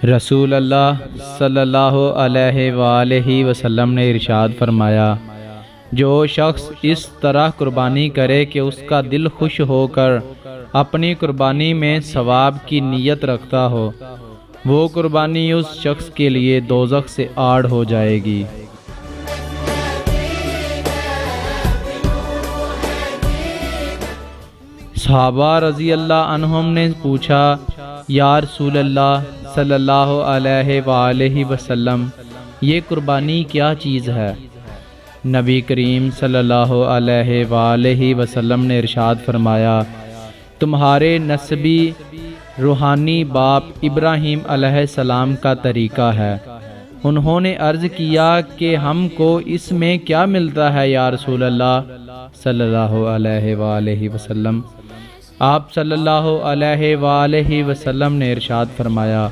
رسول اللہ صلی اللہ علیہ وآلہ وسلم نے ارشاد فرمایا، جو شخص اس طرح قربانی کرے کہ اس کا دل خوش ہو کر اپنی قربانی میں ثواب کی نیت رکھتا ہو، وہ قربانی اس شخص کے لیے دوزخ سے آڑ ہو جائے گی۔ صحابہ رضی اللہ عنہم نے پوچھا، یا رسول اللہ صلی اللہ علیہ وآلہ وسلم، یہ قربانی کیا چیز ہے؟ نبی کریم صلی اللہ علیہ وآلہ وسلم نے ارشاد فرمایا، تمہارے نسبی روحانی باپ ابراہیم علیہ السلام کا طریقہ ہے۔ انہوں نے عرض کیا کہ ہم کو اس میں کیا ملتا ہے یا رسول اللہ صلی اللہ علیہ وآلہ وسلم؟ آپ صلی اللہ علیہ وآلہ وسلم نے ارشاد فرمایا،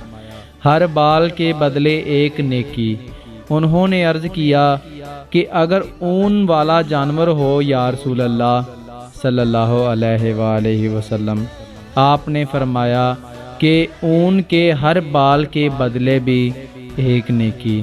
ہر بال کے بدلے ایک نیکی۔ انہوں نے عرض کیا کہ اگر اون والا جانور ہو یا رسول اللہ صلی اللہ علیہ وآلہ وسلم؟ آپ نے فرمایا کہ اون کے ہر بال کے بدلے بھی ایک نیکی۔